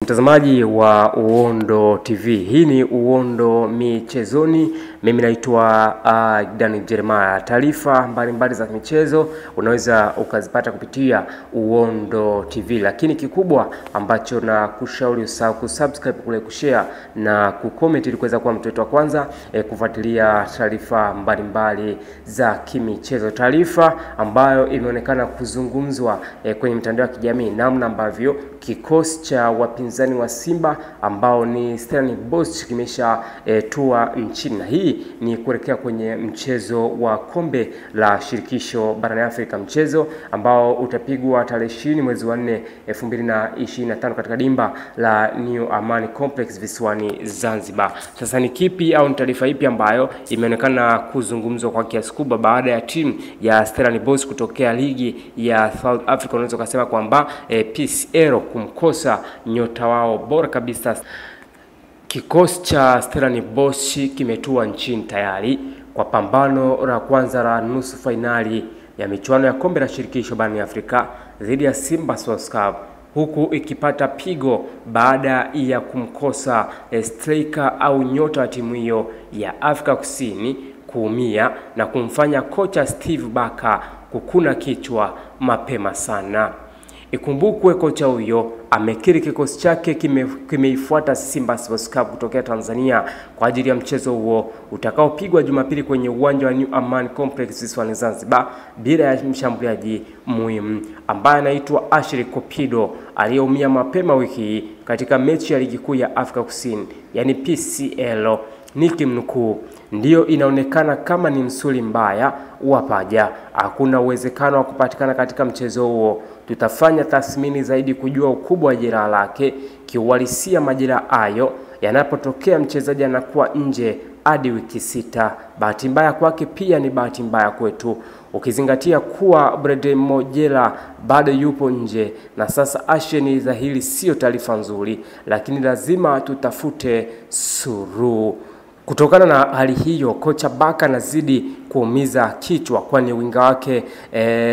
Mtazamaji wa Uondo TV, hii ni Uondo Michezoni. Mimi naitwa Dani Jeremiah. Taarifa mbalimbali za michezo unaweza ukazipata kupitia Uondo TV, lakini kikubwa ambacho na kushauri usahau kusubscribe, kule kushare na kucomment ili kuweza kuwa mtu wetu wa kwanza kufuatilia taarifa mbalimbali za kimichezo. Taarifa ambayo imeonekana kuzungumzwa kwenye mitandao ya kijamii, namna ambavyo kikosi cha wapinzani wa Simba ambao ni Stellenbosch kimesha tua nchini, na hii ni kuelekea kwenye mchezo wa kombe la shirikisho barani Afrika, mchezo ambao utapigwa tarehe 20 mwezi wa 4 2025 katika dimba la New Amani Complex visiwani Zanzibar. Sasa ni kipi au ni taarifa ipi ambayo imeonekana kuzungumzwa kwa kiasi kubwa baada ya timu ya Stellenbosch kutokea ligi ya South Africa? Unaweza kusema kwamba PCL kumkosa nyota wao bora kabisa. Kikosi cha Stellenbosch kimetua nchini tayari kwa pambano la kwanza la nusu finali ya michuano ya kombe la shirikisho barani Afrika dhidi ya Simba Sports Club, huku ikipata pigo baada ya kumkosa striker au nyota wa timu hiyo ya Afrika Kusini kuumia na kumfanya kocha Steve Barker kukuna kichwa mapema sana. Ikumbukwe kocha huyo amekiri kikosi chake kimeifuata Simba Sports Club kutokea Tanzania kwa ajili ya mchezo huo utakaopigwa Jumapili kwenye uwanja wa New Amani Complex visiwani Zanzibar, bila ya mshambuliaji muhimu ambaye anaitwa Ashley Kopido aliyeumia mapema wiki hii katika mechi ya ligi kuu ya Afrika Kusini, yani PCL. Nikimnukuu, ndio inaonekana kama ni msuli mbaya wa paja, hakuna uwezekano wa kupatikana katika mchezo huo. Tutafanya tathmini zaidi kujua ukubwa wa jeraha lake. Kiuhalisia majeraha hayo yanapotokea mchezaji anakuwa nje hadi wiki 6. Bahati mbaya kwake pia ni bahati mbaya kwetu, ukizingatia kuwa Bradley Mojela bado yupo nje, na sasa Ashe ni dhahiri sio taarifa nzuri, lakini lazima tutafute suluhu. Kutokana na hali hiyo, kocha Barker anazidi kuumiza kichwa, kwani winga wake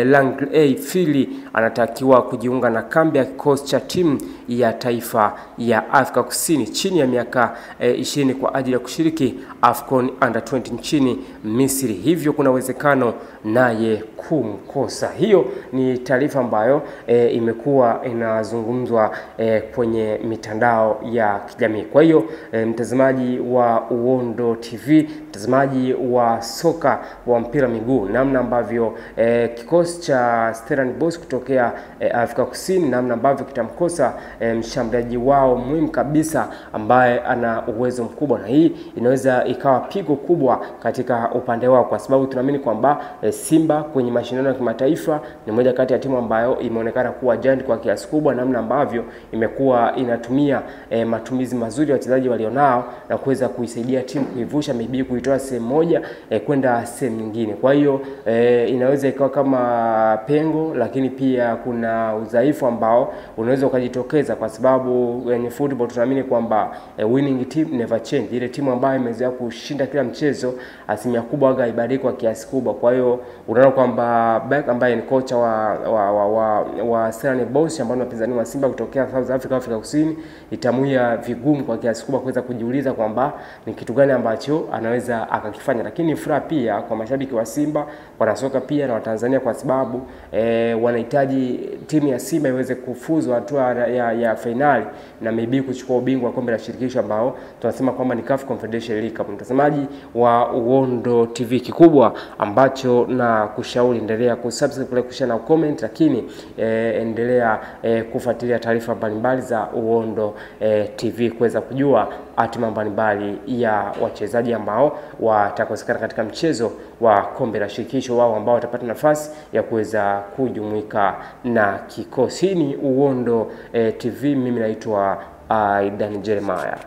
Langley Phili anatakiwa kujiunga na kambi ya kikosi cha timu ya taifa ya Afrika Kusini chini ya miaka 20 kwa ajili ya kushiriki AFCON Under 20 nchini Misri, hivyo kuna uwezekano naye kumkosa. Hiyo ni taarifa ambayo imekuwa inazungumzwa kwenye mitandao ya kijamii. Kwa hiyo mtazamaji wa Uondo TV, mtazamaji wa soka wa mpira miguu, namna ambavyo kikosi cha Stellenbosch kutokea Afrika Kusini, namna ambavyo kitamkosa mshambuliaji wao muhimu kabisa ambaye ana uwezo mkubwa, na hii inaweza ikawa pigo kubwa katika upande wao, kwa sababu tunaamini kwamba Simba kwenye mashindano ya kimataifa ni moja kati ya timu ambayo imeonekana kuwa giant kwa kiasi kubwa, namna ambavyo imekuwa inatumia matumizi mazuri ya wachezaji walionao na kuweza kuisaidia timu kuivusha maybe kuitoa sehemu moja kwenda sehemu nyingine. Kwa hiyo inaweza ikawa kama pengo, lakini pia kuna udhaifu ambao unaweza ukajitokeza, kwa sababu kwenye football tunaamini kwamba winning team never change. Ile timu ambayo imezoea kushinda kila mchezo asilimia kubwa haibadiliki kwa kiasi kubwa. Kwa hiyo unaona kwamba Barker ambaye ni kocha wa Stellenbosch ambao ni wapinzani wa Simba kutokea South Africa, Afrika Kusini, itamuia vigumu kwa kiasi kubwa kuweza kujiuliza kwamba ni kitu gani ambacho anaweza akakifanya. Lakini ni furaha pia kwa mashabiki wa Simba, wanasoka pia na Watanzania, kwa sababu wanahitaji timu ya Simba iweze kufuzu hatua ya finali na maybe kuchukua ubingwa wa kombe la shirikisho ambao tunasema kwamba ni CAF Confederation League. Mtazamaji wa Uondo TV, kikubwa ambacho na kushauri, endelea kusubscribe, kushare na comment, lakini endelea kufuatilia taarifa mbalimbali za Uondo TV kuweza kujua hatima mbalimbali ya wachezaji ambao watakosekana katika mchezo wa kombe la shirikisho, wao ambao watapata nafasi ya kuweza kujumuika na kikosi. Ni Uondo TV, mimi naitwa Dani Jeremiah.